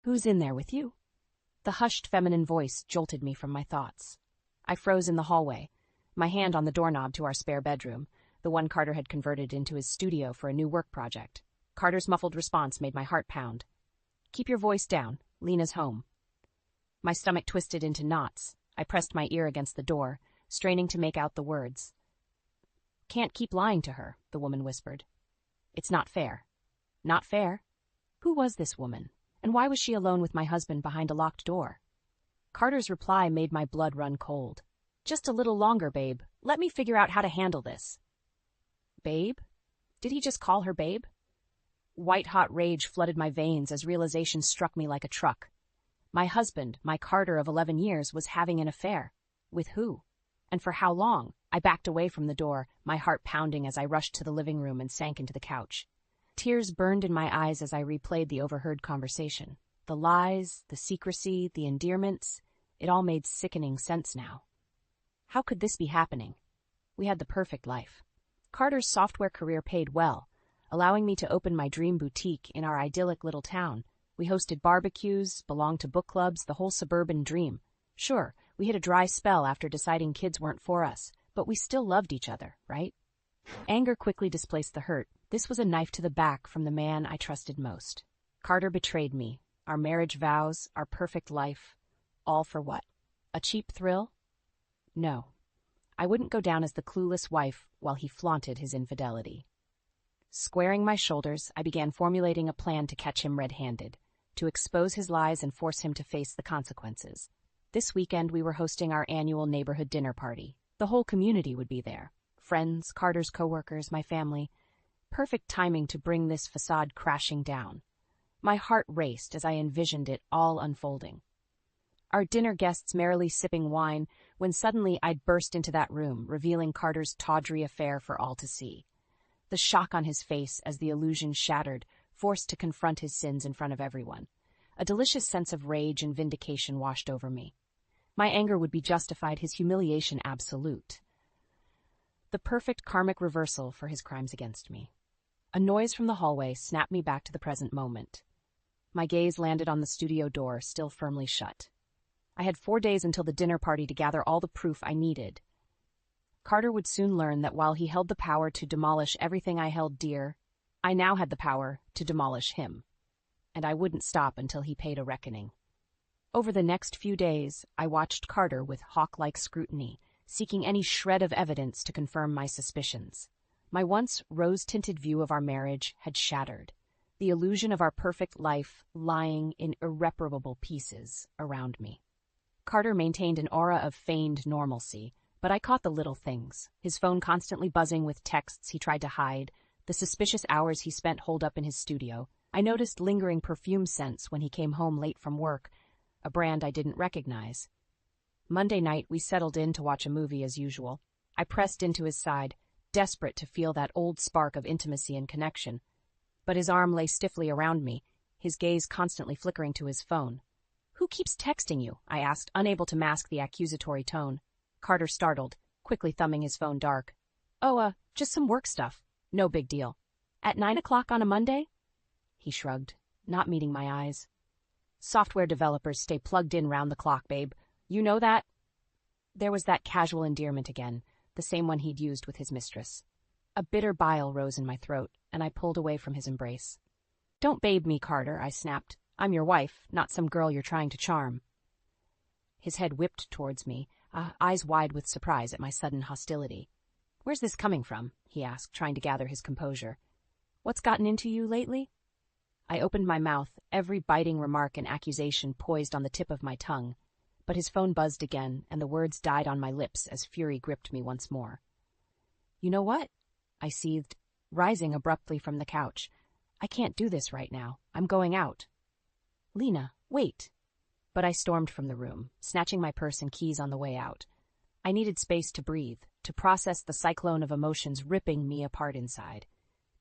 Who's in there with you? The hushed feminine voice jolted me from my thoughts. I froze in the hallway, my hand on the doorknob to our spare bedroom, the one Carter had converted into his studio for a new work project. Carter's muffled response made my heart pound. Keep your voice down. Lena's home. My stomach twisted into knots. I pressed my ear against the door, straining to make out the words. Can't keep lying to her, the woman whispered. It's not fair. Not fair? Who was this woman? And why was she alone with my husband behind a locked door? Carter's reply made my blood run cold. Just a little longer, babe. Let me figure out how to handle this. Babe? Did he just call her babe? White-hot rage flooded my veins as realization struck me like a truck. My husband, my Carter of 11 years, was having an affair. With who? And for how long? I backed away from the door, my heart pounding as I rushed to the living room and sank into the couch. Tears burned in my eyes as I replayed the overheard conversation. The lies, the secrecy, the endearments, it all made sickening sense now. How could this be happening? We had the perfect life. Carter's software career paid well, allowing me to open my dream boutique in our idyllic little town. We hosted barbecues, belonged to book clubs, the whole suburban dream. Sure, we hit a dry spell after deciding kids weren't for us, but we still loved each other, right? Anger quickly displaced the hurt. This was a knife to the back from the man I trusted most. Carter betrayed me. Our marriage vows, our perfect life. All for what? A cheap thrill? No. I wouldn't go down as the clueless wife while he flaunted his infidelity. Squaring my shoulders, I began formulating a plan to catch him red-handed, to expose his lies and force him to face the consequences. This weekend we were hosting our annual neighborhood dinner party. The whole community would be there. Friends, Carter's coworkers, my family. Perfect timing to bring this facade crashing down. My heart raced as I envisioned it all unfolding. Our dinner guests merrily sipping wine when suddenly I'd burst into that room, revealing Carter's tawdry affair for all to see. The shock on his face as the illusion shattered, forced to confront his sins in front of everyone. A delicious sense of rage and vindication washed over me. My anger would be justified, his humiliation absolute. The perfect karmic reversal for his crimes against me. A noise from the hallway snapped me back to the present moment. My gaze landed on the studio door, still firmly shut. I had 4 days until the dinner party to gather all the proof I needed. Carter would soon learn that while he held the power to demolish everything I held dear, I now had the power to demolish him. And I wouldn't stop until he paid a reckoning. Over the next few days, I watched Carter with hawk-like scrutiny, seeking any shred of evidence to confirm my suspicions. My once rose-tinted view of our marriage had shattered, the illusion of our perfect life lying in irreparable pieces around me. Carter maintained an aura of feigned normalcy, but I caught the little things. His phone constantly buzzing with texts he tried to hide, the suspicious hours he spent holed up in his studio. I noticed lingering perfume scents when he came home late from work, a brand I didn't recognize. Monday night, we settled in to watch a movie as usual. I pressed into his side, desperate to feel that old spark of intimacy and connection. But his arm lay stiffly around me, his gaze constantly flickering to his phone. "Who keeps texting you?" I asked, unable to mask the accusatory tone. Carter startled, quickly thumbing his phone dark. "Oh, just some work stuff. No big deal. At 9 o'clock on a Monday?" He shrugged, not meeting my eyes. "Software developers stay plugged in round the clock, babe. You know that?" There was that casual endearment again, the same one he'd used with his mistress. A bitter bile rose in my throat, and I pulled away from his embrace. "Don't babe me, Carter," I snapped. "I'm your wife, not some girl you're trying to charm." His head whipped towards me, eyes wide with surprise at my sudden hostility. "Where's this coming from?" he asked, trying to gather his composure. "What's gotten into you lately?" I opened my mouth, every biting remark and accusation poised on the tip of my tongue, but his phone buzzed again, and the words died on my lips as fury gripped me once more. "You know what?" I seethed, rising abruptly from the couch. "I can't do this right now. I'm going out." "Lena, wait." But I stormed from the room, snatching my purse and keys on the way out. I needed space to breathe, to process the cyclone of emotions ripping me apart inside.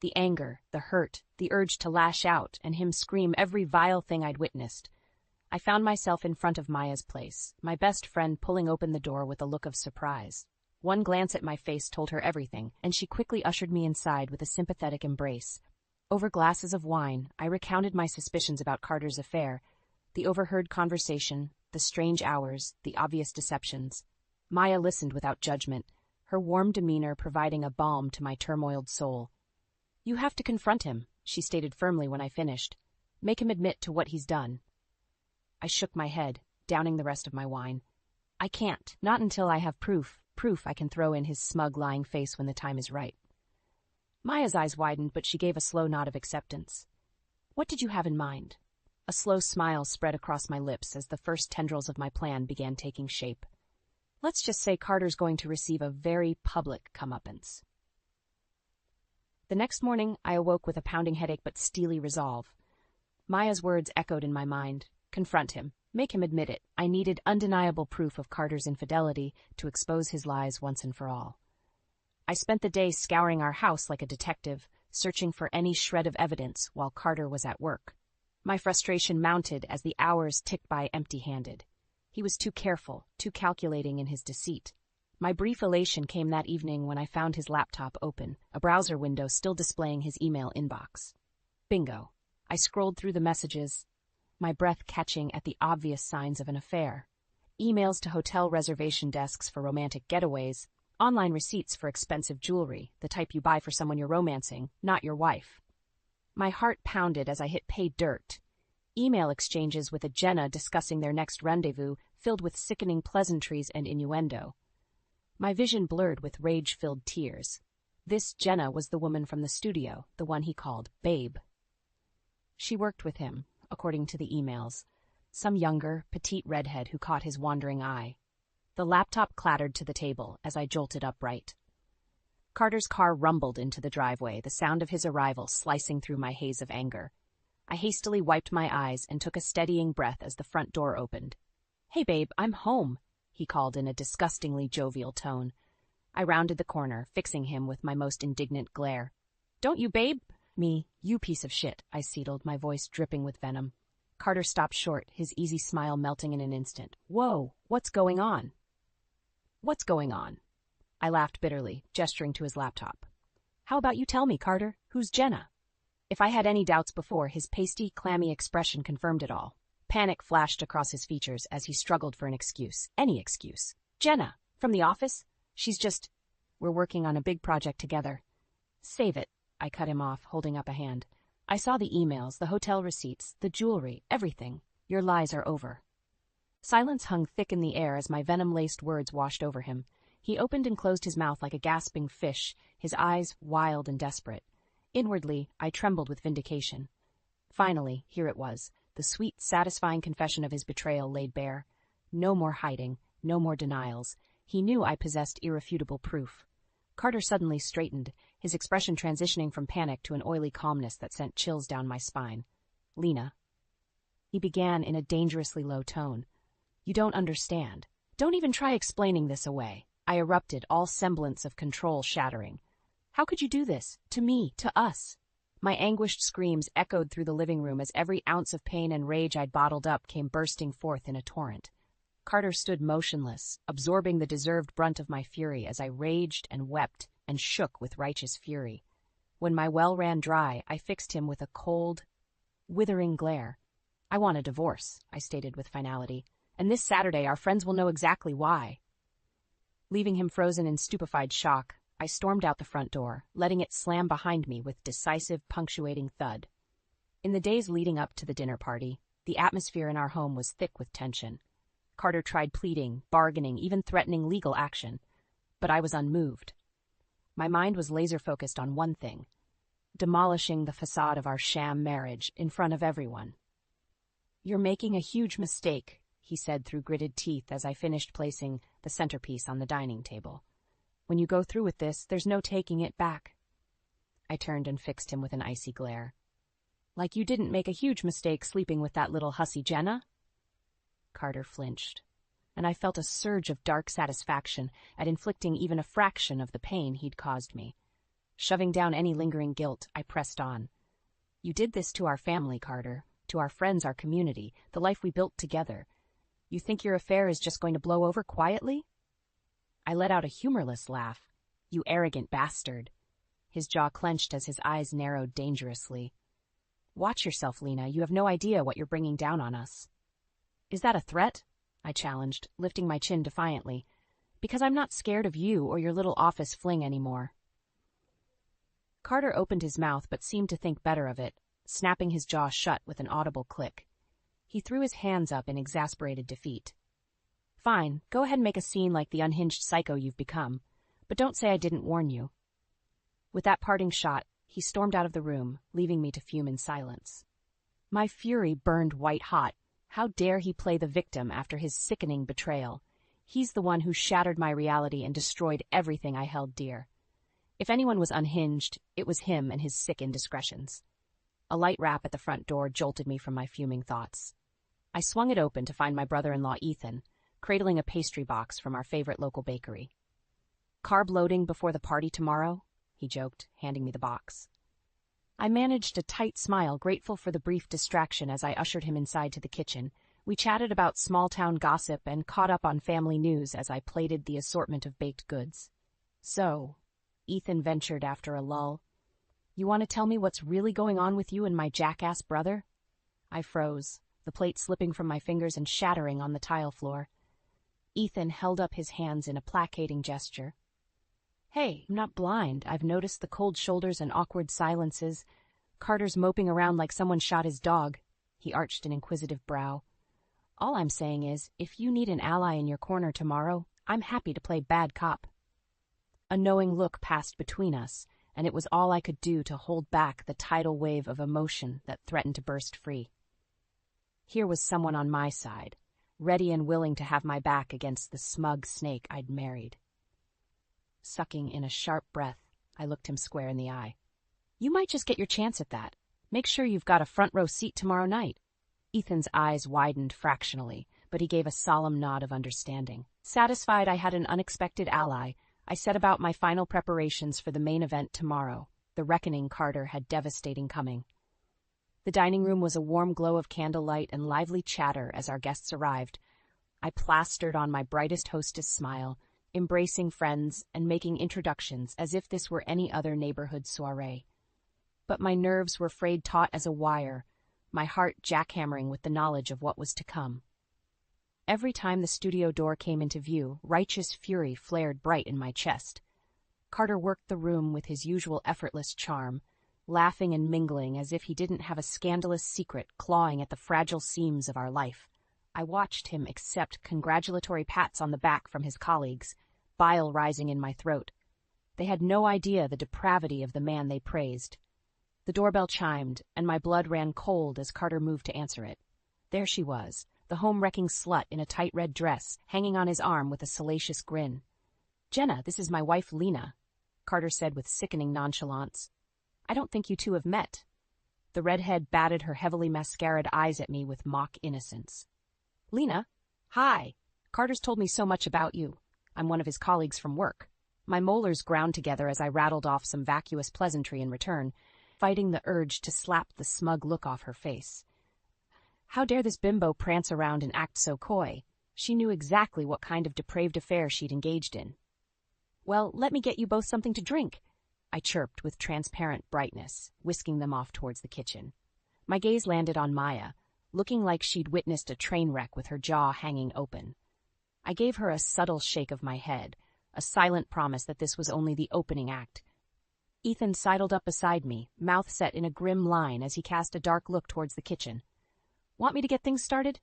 The anger, the hurt, the urge to lash out and him scream every vile thing I'd witnessed. I found myself in front of Maya's place, my best friend pulling open the door with a look of surprise. One glance at my face told her everything, and she quickly ushered me inside with a sympathetic embrace. Over glasses of wine, I recounted my suspicions about Carter's affair, The overheard conversation, the strange hours, the obvious deceptions. Maya listened without judgment, her warm demeanor providing a balm to my turmoiled soul. "You have to confront him," she stated firmly when I finished. "Make him admit to what he's done." I shook my head, downing the rest of my wine. "I can't, not until I have proof I can throw in his smug, lying face when the time is right." Maya's eyes widened, but she gave a slow nod of acceptance. "What did you have in mind?" A slow smile spread across my lips as the first tendrils of my plan began taking shape. "Let's just say Carter's going to receive a very public comeuppance." The next morning, I awoke with a pounding headache but steely resolve. Maya's words echoed in my mind. Confront him. Make him admit it. I needed undeniable proof of Carter's infidelity to expose his lies once and for all. I spent the day scouring our house like a detective, searching for any shred of evidence while Carter was at work. My frustration mounted as the hours ticked by empty-handed. He was too careful, too calculating in his deceit. My brief elation came that evening when I found his laptop open, a browser window still displaying his email inbox. Bingo. I scrolled through the messages, my breath catching at the obvious signs of an affair. Emails to hotel reservation desks for romantic getaways, online receipts for expensive jewelry, the type you buy for someone you're romancing, not your wife. My heart pounded as I hit pay dirt. Email exchanges with a Jenna discussing their next rendezvous, filled with sickening pleasantries and innuendo. My vision blurred with rage-filled tears. This Jenna was the woman from the studio, the one he called Babe. She worked with him, according to the emails, some younger, petite redhead who caught his wandering eye. The laptop clattered to the table as I jolted upright. Carter's car rumbled into the driveway, the sound of his arrival slicing through my haze of anger. I hastily wiped my eyes and took a steadying breath as the front door opened. "Hey, babe, I'm home," he called in a disgustingly jovial tone. I rounded the corner, fixing him with my most indignant glare. "Don't you, babe?" "Me, you piece of shit," I cedeled, my voice dripping with venom. Carter stopped short, his easy smile melting in an instant. "Whoa, what's going on?" "What's going on?" I laughed bitterly, gesturing to his laptop. "How about you tell me, Carter? Who's Jenna?" If I had any doubts before, his pasty, clammy expression confirmed it all. Panic flashed across his features as he struggled for an excuse. Any excuse. "Jenna, from the office? She's just... We're working on a big project together." "Save it," I cut him off, holding up a hand. "I saw the emails, the hotel receipts, the jewelry, everything. Your lies are over." Silence hung thick in the air as my venom-laced words washed over him. He opened and closed his mouth like a gasping fish, his eyes wild and desperate. Inwardly, I trembled with vindication. Finally, here it was, the sweet, satisfying confession of his betrayal laid bare. No more hiding, no more denials. He knew I possessed irrefutable proof. Carter suddenly straightened, his expression transitioning from panic to an oily calmness that sent chills down my spine. "Lena," he began in a dangerously low tone, "you don't understand. Don't even try explaining this away." I erupted, all semblance of control shattering. "How could you do this? To me, to us?" My anguished screams echoed through the living room as every ounce of pain and rage I'd bottled up came bursting forth in a torrent. Carter stood motionless, absorbing the deserved brunt of my fury as I raged and wept and shook with righteous fury. When my well ran dry, I fixed him with a cold, withering glare. "I want a divorce," I stated with finality, "and this Saturday our friends will know exactly why." Leaving him frozen in stupefied shock, I stormed out the front door, letting it slam behind me with decisive, punctuating thud. In the days leading up to the dinner party, the atmosphere in our home was thick with tension. Carter tried pleading, bargaining, even threatening legal action, but I was unmoved. My mind was laser-focused on one thing: demolishing the facade of our sham marriage in front of everyone. "You're making a huge mistake," he said through gritted teeth as I finished placing the centerpiece on the dining table. "When you go through with this, there's no taking it back." I turned and fixed him with an icy glare. "Like you didn't make a huge mistake sleeping with that little hussy Jenna?" Carter flinched, and I felt a surge of dark satisfaction at inflicting even a fraction of the pain he'd caused me. Shoving down any lingering guilt, I pressed on. "You did this to our family, Carter, to our friends, our community, the life we built together. You think your affair is just going to blow over quietly?" I let out a humorless laugh. "You arrogant bastard." His jaw clenched as his eyes narrowed dangerously. "Watch yourself, Lena. You have no idea what you're bringing down on us." Is that a threat? I challenged, lifting my chin defiantly. Because I'm not scared of you or your little office fling anymore. Carter opened his mouth but seemed to think better of it, snapping his jaw shut with an audible click. He threw his hands up in exasperated defeat. Fine, go ahead and make a scene like the unhinged psycho you've become, but don't say I didn't warn you. With that parting shot, he stormed out of the room, leaving me to fume in silence. My fury burned white-hot. How dare he play the victim after his sickening betrayal? He's the one who shattered my reality and destroyed everything I held dear. If anyone was unhinged, it was him and his sick indiscretions. A light rap at the front door jolted me from my fuming thoughts. I swung it open to find my brother-in-law Ethan, cradling a pastry box from our favorite local bakery. Carb loading before the party tomorrow? He joked, handing me the box. I managed a tight smile, grateful for the brief distraction as I ushered him inside to the kitchen. We chatted about small-town gossip and caught up on family news as I plated the assortment of baked goods. So, Ethan ventured after a lull, you want to tell me what's really going on with you and my jackass brother? I froze, the plate slipping from my fingers and shattering on the tile floor. Ethan held up his hands in a placating gesture. Hey, I'm not blind. I've noticed the cold shoulders and awkward silences. Carter's moping around like someone shot his dog. He arched an inquisitive brow. All I'm saying is, if you need an ally in your corner tomorrow, I'm happy to play bad cop. A knowing look passed between us, and it was all I could do to hold back the tidal wave of emotion that threatened to burst free. Here was someone on my side, ready and willing to have my back against the smug snake I'd married. Sucking in a sharp breath, I looked him square in the eye. You might just get your chance at that. Make sure you've got a front-row seat tomorrow night. Ethan's eyes widened fractionally, but he gave a solemn nod of understanding. Satisfied I had an unexpected ally, I set about my final preparations for the main event tomorrow. The reckoning Carter had devastating coming. The dining room was a warm glow of candlelight and lively chatter as our guests arrived. I plastered on my brightest hostess smile, embracing friends and making introductions as if this were any other neighborhood soiree. But my nerves were frayed taut as a wire, my heart jackhammering with the knowledge of what was to come. Every time the studio door came into view, righteous fury flared bright in my chest. Carter worked the room with his usual effortless charm, laughing and mingling as if he didn't have a scandalous secret clawing at the fragile seams of our life. I watched him accept congratulatory pats on the back from his colleagues, bile rising in my throat. They had no idea the depravity of the man they praised. The doorbell chimed, and my blood ran cold as Carter moved to answer it. There she was, the home-wrecking slut in a tight red dress, hanging on his arm with a salacious grin. "Jenna, this is my wife Lena," Carter said with sickening nonchalance. "I don't think you two have met." The redhead batted her heavily mascaraed eyes at me with mock innocence. "Lena? Hi. Carter's told me so much about you. I'm one of his colleagues from work." My molars ground together as I rattled off some vacuous pleasantry in return, fighting the urge to slap the smug look off her face. How dare this bimbo prance around and act so coy? She knew exactly what kind of depraved affair she'd engaged in. "Well, let me get you both something to drink," I chirped with transparent brightness, whisking them off towards the kitchen. My gaze landed on Maya, looking like she'd witnessed a train wreck with her jaw hanging open. I gave her a subtle shake of my head, a silent promise that this was only the opening act. Ethan sidled up beside me, mouth set in a grim line as he cast a dark look towards the kitchen. "Want me to get things started?"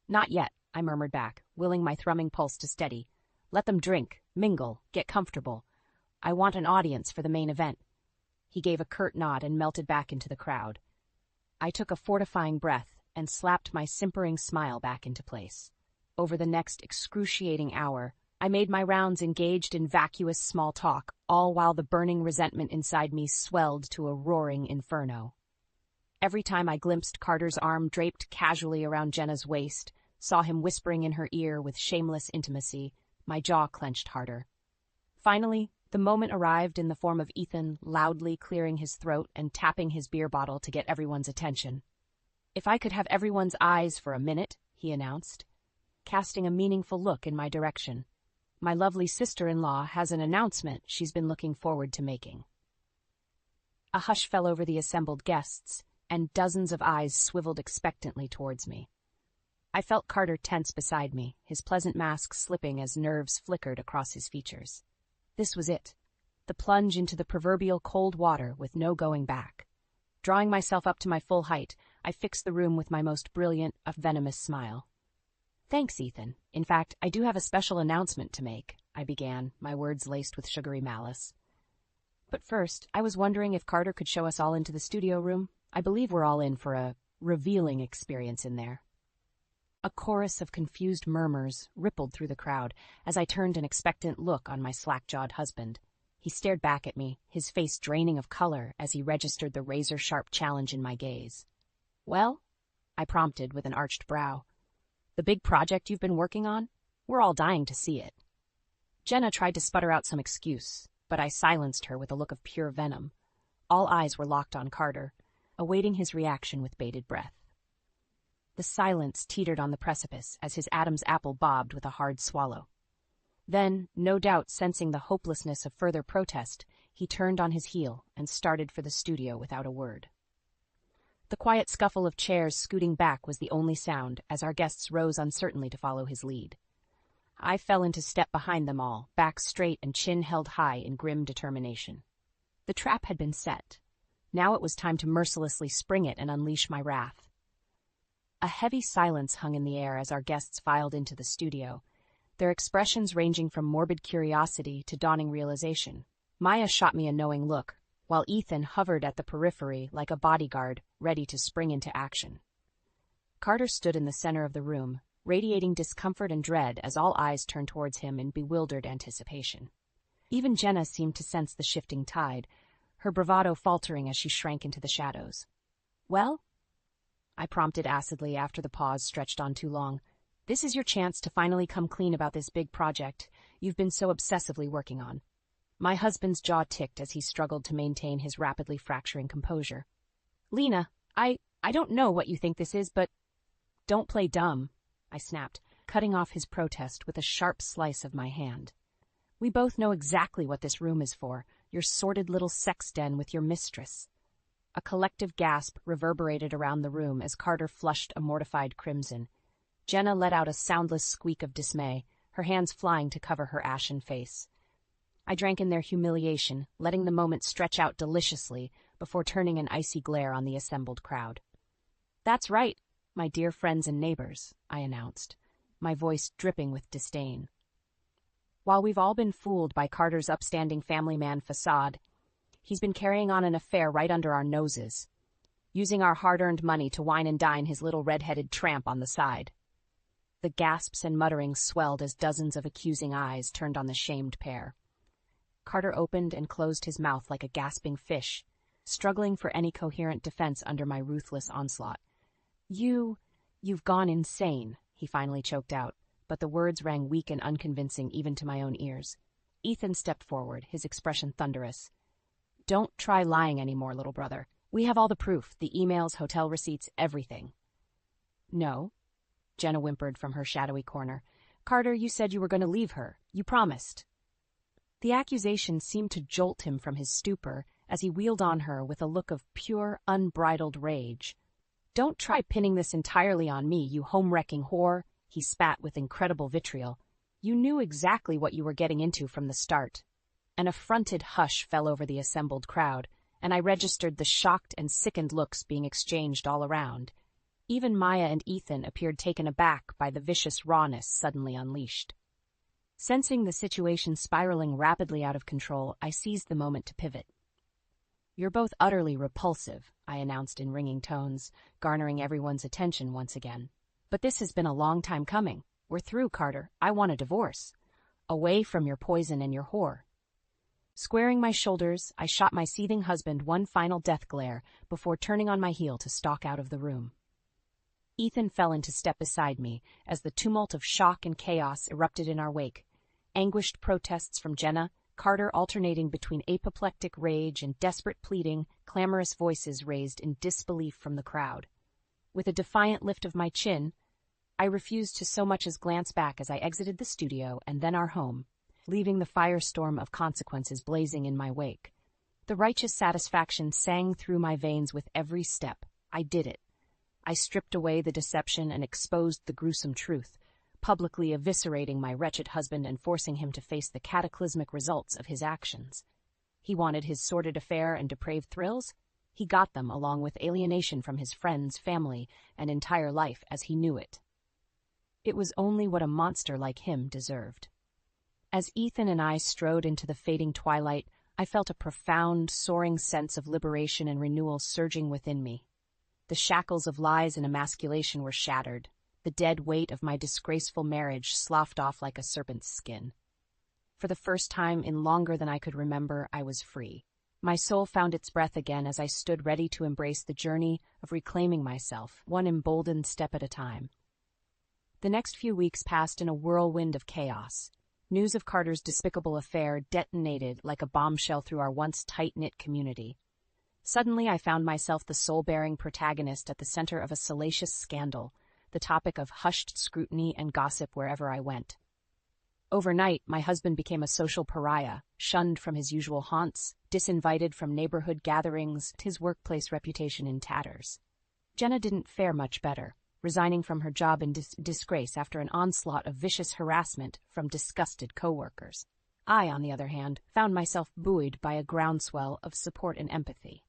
"Not yet," I murmured back, willing my thrumming pulse to steady. "Let them drink, mingle, get comfortable. I want an audience for the main event." He gave a curt nod and melted back into the crowd. I took a fortifying breath and slapped my simpering smile back into place. Over the next excruciating hour, I made my rounds engaged in vacuous small talk, all while the burning resentment inside me swelled to a roaring inferno. Every time I glimpsed Carter's arm draped casually around Jenna's waist, saw him whispering in her ear with shameless intimacy, my jaw clenched harder. Finally, the moment arrived in the form of Ethan loudly clearing his throat and tapping his beer bottle to get everyone's attention. "If I could have everyone's eyes for a minute," he announced, casting a meaningful look in my direction. "My lovely sister-in-law has an announcement she's been looking forward to making." A hush fell over the assembled guests, and dozens of eyes swiveled expectantly towards me. I felt Carter tense beside me, his pleasant mask slipping as nerves flickered across his features. This was it. The plunge into the proverbial cold water with no going back. Drawing myself up to my full height, I fixed the room with my most brilliant, venomous smile. "Thanks, Ethan. In fact, I do have a special announcement to make," I began, my words laced with sugary malice. "But first, I was wondering if Carter could show us all into the studio room. I believe we're all in for a revealing experience in there." A chorus of confused murmurs rippled through the crowd as I turned an expectant look on my slack-jawed husband. He stared back at me, his face draining of color as he registered the razor-sharp challenge in my gaze. "Well?" I prompted with an arched brow. "The big project you've been working on? We're all dying to see it." Jenna tried to sputter out some excuse, but I silenced her with a look of pure venom. All eyes were locked on Carter, awaiting his reaction with bated breath. The silence teetered on the precipice as his Adam's apple bobbed with a hard swallow. Then, no doubt sensing the hopelessness of further protest, he turned on his heel and started for the studio without a word. The quiet scuffle of chairs scooting back was the only sound as our guests rose uncertainly to follow his lead. I fell into step behind them all, back straight and chin held high in grim determination. The trap had been set. Now it was time to mercilessly spring it and unleash my wrath. A heavy silence hung in the air as our guests filed into the studio, their expressions ranging from morbid curiosity to dawning realization. Maya shot me a knowing look, while Ethan hovered at the periphery like a bodyguard ready to spring into action. Carter stood in the center of the room, radiating discomfort and dread as all eyes turned towards him in bewildered anticipation. Even Jenna seemed to sense the shifting tide, her bravado faltering as she shrank into the shadows. "Well?" I prompted acidly after the pause stretched on too long. "This is your chance to finally come clean about this big project you've been so obsessively working on." My husband's jaw ticked as he struggled to maintain his rapidly fracturing composure. "Lena, I don't know what you think this is, but don't play dumb," I snapped, cutting off his protest with a sharp slice of my hand. "We both know exactly what this room is for, your sordid little sex den with your mistress." A collective gasp reverberated around the room as Carter flushed a mortified crimson. Jenna let out a soundless squeak of dismay, her hands flying to cover her ashen face. I drank in their humiliation, letting the moment stretch out deliciously before turning an icy glare on the assembled crowd. "That's right, my dear friends and neighbors," I announced, my voice dripping with disdain. "While we've all been fooled by Carter's upstanding family man facade, he's been carrying on an affair right under our noses, using our hard-earned money to wine and dine his little red-headed tramp on the side." The gasps and mutterings swelled as dozens of accusing eyes turned on the shamed pair. Carter opened and closed his mouth like a gasping fish, struggling for any coherent defense under my ruthless onslaught. You've gone insane," he finally choked out, but the words rang weak and unconvincing even to my own ears. Ethan stepped forward, his expression thunderous. "Don't try lying anymore, little brother. We have all the proof, the emails, hotel receipts, everything." "No," Jenna whimpered from her shadowy corner. "Carter, you said you were going to leave her. You promised." The accusation seemed to jolt him from his stupor as he wheeled on her with a look of pure, unbridled rage. "Don't try pinning this entirely on me, you home-wrecking whore," he spat with incredible vitriol. "You knew exactly what you were getting into from the start." An affronted hush fell over the assembled crowd, and I registered the shocked and sickened looks being exchanged all around. Even Maya and Ethan appeared taken aback by the vicious rawness suddenly unleashed. Sensing the situation spiraling rapidly out of control, I seized the moment to pivot. "You're both utterly repulsive," I announced in ringing tones, garnering everyone's attention once again. "But this has been a long time coming. We're through, Carter. I want a divorce. Away from your poison and your whore." Squaring my shoulders, I shot my seething husband one final death glare before turning on my heel to stalk out of the room. Ethan fell into step beside me as the tumult of shock and chaos erupted in our wake. Anguished protests from Jenna, Carter alternating between apoplectic rage and desperate pleading, clamorous voices raised in disbelief from the crowd. With a defiant lift of my chin, I refused to so much as glance back as I exited the studio and then our home, leaving the firestorm of consequences blazing in my wake. The righteous satisfaction sang through my veins with every step. I did it. I stripped away the deception and exposed the gruesome truth, publicly eviscerating my wretched husband and forcing him to face the cataclysmic results of his actions. He wanted his sordid affair and depraved thrills. He got them along with alienation from his friends, family, and entire life as he knew it. It was only what a monster like him deserved. As Ethan and I strode into the fading twilight, I felt a profound, soaring sense of liberation and renewal surging within me. The shackles of lies and emasculation were shattered. The dead weight of my disgraceful marriage sloughed off like a serpent's skin. For the first time in longer than I could remember, I was free. My soul found its breath again as I stood ready to embrace the journey of reclaiming myself, one emboldened step at a time. The next few weeks passed in a whirlwind of chaos. News of Carter's despicable affair detonated like a bombshell through our once tight-knit community. Suddenly, I found myself the soul-bearing protagonist at the center of a salacious scandal, the topic of hushed scrutiny and gossip wherever I went. Overnight, my husband became a social pariah, shunned from his usual haunts, disinvited from neighborhood gatherings, his workplace reputation in tatters. Jenna didn't fare much better, resigning from her job in disgrace after an onslaught of vicious harassment from disgusted coworkers. I, on the other hand, found myself buoyed by a groundswell of support and empathy.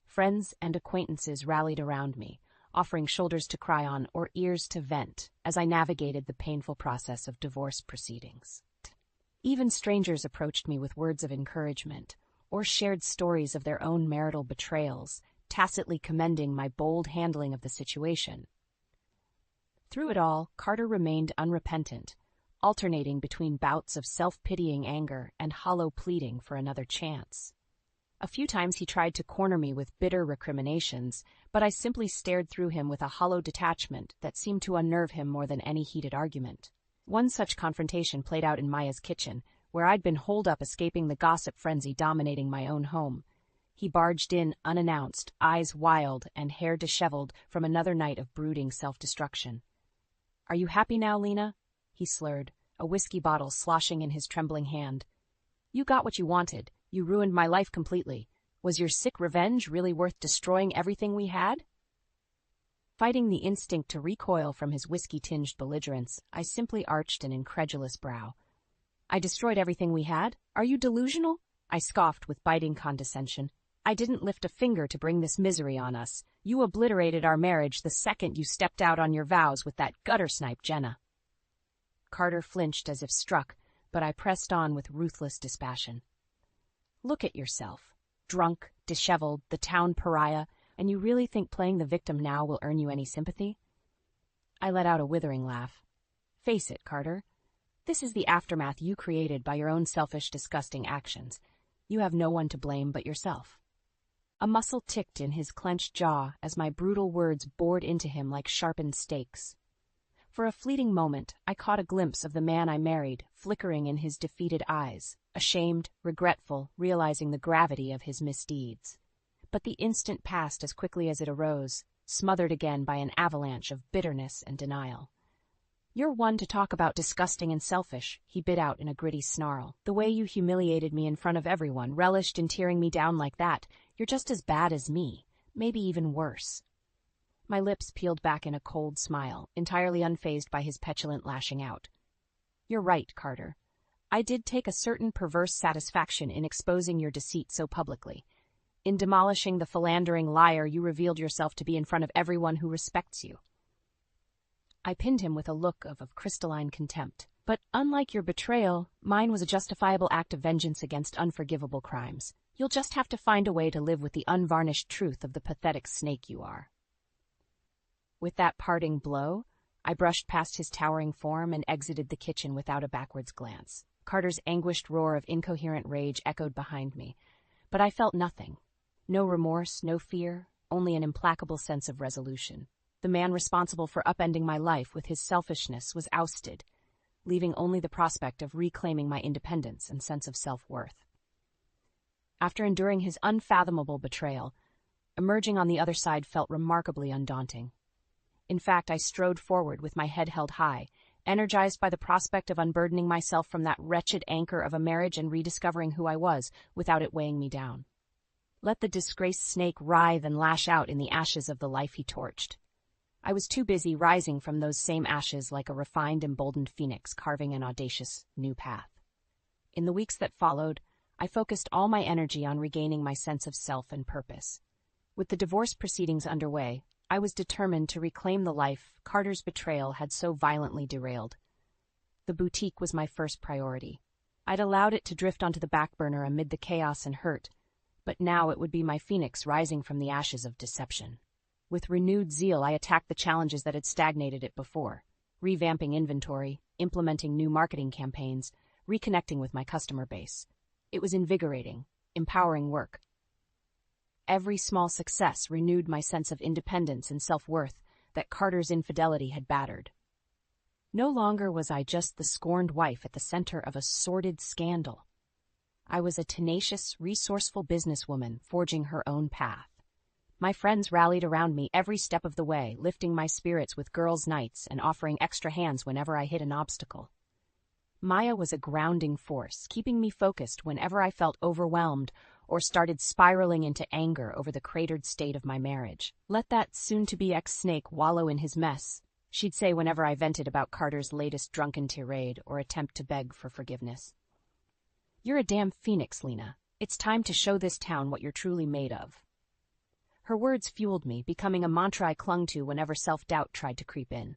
Friends and acquaintances rallied around me, offering shoulders to cry on or ears to vent as I navigated the painful process of divorce proceedings. Even strangers approached me with words of encouragement or shared stories of their own marital betrayals, tacitly commending my bold handling of the situation. Through it all, Carter remained unrepentant, alternating between bouts of self-pitying anger and hollow pleading for another chance. A few times he tried to corner me with bitter recriminations, but I simply stared through him with a hollow detachment that seemed to unnerve him more than any heated argument. One such confrontation played out in Maya's kitchen, where I'd been holed up escaping the gossip frenzy dominating my own home. He barged in unannounced, eyes wild and hair disheveled from another night of brooding self-destruction. "Are you happy now, Lena?" he slurred, a whiskey bottle sloshing in his trembling hand. "You got what you wanted. You ruined my life completely. Was your sick revenge really worth destroying everything we had?" Fighting the instinct to recoil from his whiskey-tinged belligerence, I simply arched an incredulous brow. "I destroyed everything we had? Are you delusional?" I scoffed with biting condescension. "I didn't lift a finger to bring this misery on us. You obliterated our marriage the second you stepped out on your vows with that gutter-snipe Jenna." Carter flinched as if struck, but I pressed on with ruthless dispassion. "Look at yourself. Drunk, disheveled, the town pariah, and you really think playing the victim now will earn you any sympathy?" I let out a withering laugh. "Face it, Carter. This is the aftermath you created by your own selfish, disgusting actions. You have no one to blame but yourself." A muscle ticked in his clenched jaw as my brutal words bored into him like sharpened stakes. For a fleeting moment, I caught a glimpse of the man I married, flickering in his defeated eyes, ashamed, regretful, realizing the gravity of his misdeeds. But the instant passed as quickly as it arose, smothered again by an avalanche of bitterness and denial. "You're one to talk about disgusting and selfish," he bit out in a gritty snarl. "The way you humiliated me in front of everyone, relished in tearing me down like that, you're just as bad as me, maybe even worse." My lips peeled back in a cold smile, entirely unfazed by his petulant lashing out. "You're right, Carter. I did take a certain perverse satisfaction in exposing your deceit so publicly. In demolishing the philandering liar you revealed yourself to be in front of everyone who respects you." I pinned him with a look of crystalline contempt. "But unlike your betrayal, mine was a justifiable act of vengeance against unforgivable crimes. You'll just have to find a way to live with the unvarnished truth of the pathetic snake you are." With that parting blow, I brushed past his towering form and exited the kitchen without a backwards glance. Carter's anguished roar of incoherent rage echoed behind me, but I felt nothing. No remorse, no fear, only an implacable sense of resolution. The man responsible for upending my life with his selfishness was ousted, leaving only the prospect of reclaiming my independence and sense of self-worth. After enduring his unfathomable betrayal, emerging on the other side felt remarkably undaunting. In fact, I strode forward with my head held high, energized by the prospect of unburdening myself from that wretched anchor of a marriage and rediscovering who I was without it weighing me down. Let the disgraced snake writhe and lash out in the ashes of the life he torched. I was too busy rising from those same ashes like a refined, emboldened phoenix carving an audacious new path. In the weeks that followed, I focused all my energy on regaining my sense of self and purpose. With the divorce proceedings underway, I was determined to reclaim the life Carter's betrayal had so violently derailed. The boutique was my first priority. I'd allowed it to drift onto the back burner amid the chaos and hurt, but now it would be my phoenix rising from the ashes of deception. With renewed zeal, I attacked the challenges that had stagnated it before, revamping inventory, implementing new marketing campaigns, reconnecting with my customer base. It was invigorating, empowering work. Every small success renewed my sense of independence and self-worth that Carter's infidelity had battered. No longer was I just the scorned wife at the center of a sordid scandal. I was a tenacious, resourceful businesswoman forging her own path. My friends rallied around me every step of the way, lifting my spirits with girls' nights and offering extra hands whenever I hit an obstacle. Maya was a grounding force, keeping me focused whenever I felt overwhelmed or started spiraling into anger over the cratered state of my marriage. "Let that soon-to-be ex-snake wallow in his mess," she'd say whenever I vented about Carter's latest drunken tirade or attempt to beg for forgiveness. "You're a damn phoenix, Lena. It's time to show this town what you're truly made of." Her words fueled me, becoming a mantra I clung to whenever self-doubt tried to creep in.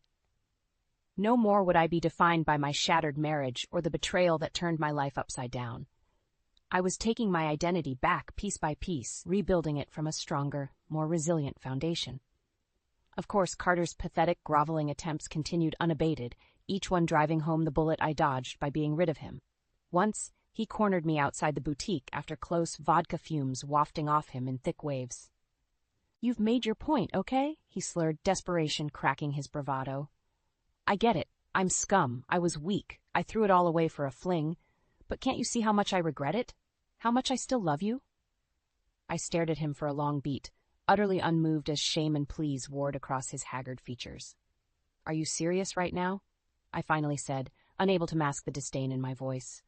No more would I be defined by my shattered marriage or the betrayal that turned my life upside down. I was taking my identity back piece by piece, rebuilding it from a stronger, more resilient foundation. Of course, Carter's pathetic, groveling attempts continued unabated, each one driving home the bullet I dodged by being rid of him. Once, he cornered me outside the boutique after close vodka fumes wafting off him in thick waves. "You've made your point, okay?" he slurred, desperation cracking his bravado. "I get it. I'm scum. I was weak. I threw it all away for a fling. But can't you see how much I regret it? How much I still love you?" I stared at him for a long beat, utterly unmoved as shame and pleas warred across his haggard features. "Are you serious right now?" I finally said, unable to mask the disdain in my voice.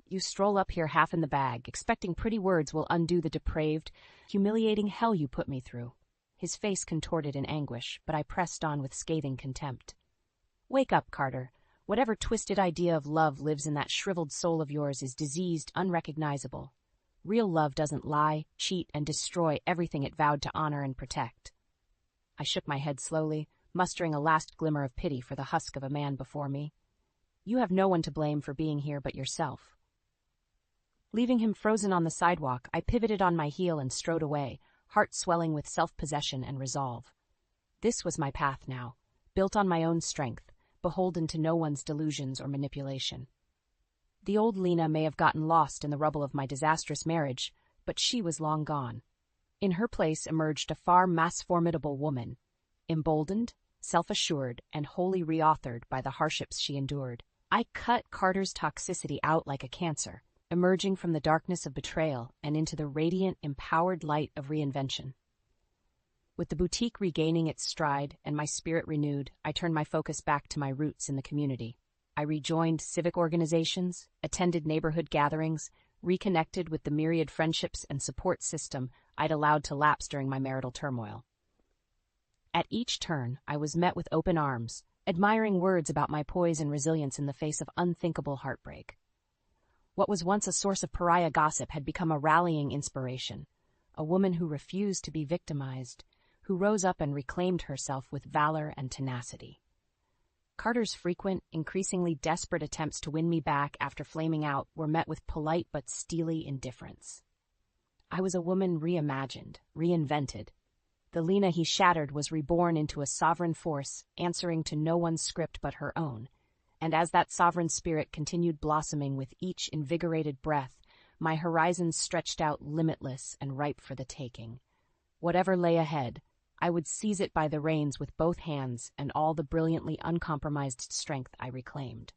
"You stroll up here half in the bag, expecting pretty words will undo the depraved, humiliating hell you put me through." His face contorted in anguish, but I pressed on with scathing contempt. "Wake up, Carter. Whatever twisted idea of love lives in that shriveled soul of yours is diseased, unrecognizable. Real love doesn't lie, cheat, and destroy everything it vowed to honor and protect." I shook my head slowly, mustering a last glimmer of pity for the husk of a man before me. "You have no one to blame for being here but yourself." Leaving him frozen on the sidewalk, I pivoted on my heel and strode away, heart swelling with self-possession and resolve. This was my path now, built on my own strength, beholden to no one's delusions or manipulation. The old Lena may have gotten lost in the rubble of my disastrous marriage, but she was long gone. In her place emerged a far más formidable woman, emboldened, self-assured, and wholly reauthored by the hardships she endured. I cut Carter's toxicity out like a cancer, emerging from the darkness of betrayal and into the radiant, empowered light of reinvention. With the boutique regaining its stride and my spirit renewed, I turned my focus back to my roots in the community. I rejoined civic organizations, attended neighborhood gatherings, reconnected with the myriad friendships and support system I'd allowed to lapse during my marital turmoil. At each turn, I was met with open arms, admiring words about my poise and resilience in the face of unthinkable heartbreak. What was once a source of pariah gossip had become a rallying inspiration, a woman who refused to be victimized, who rose up and reclaimed herself with valor and tenacity. Carter's frequent, increasingly desperate attempts to win me back after flaming out were met with polite but steely indifference. I was a woman reimagined, reinvented. The Lena he shattered was reborn into a sovereign force, answering to no one's script but her own. And as that sovereign spirit continued blossoming with each invigorated breath, my horizons stretched out limitless and ripe for the taking. Whatever lay ahead, I would seize it by the reins with both hands and all the brilliantly uncompromised strength I reclaimed.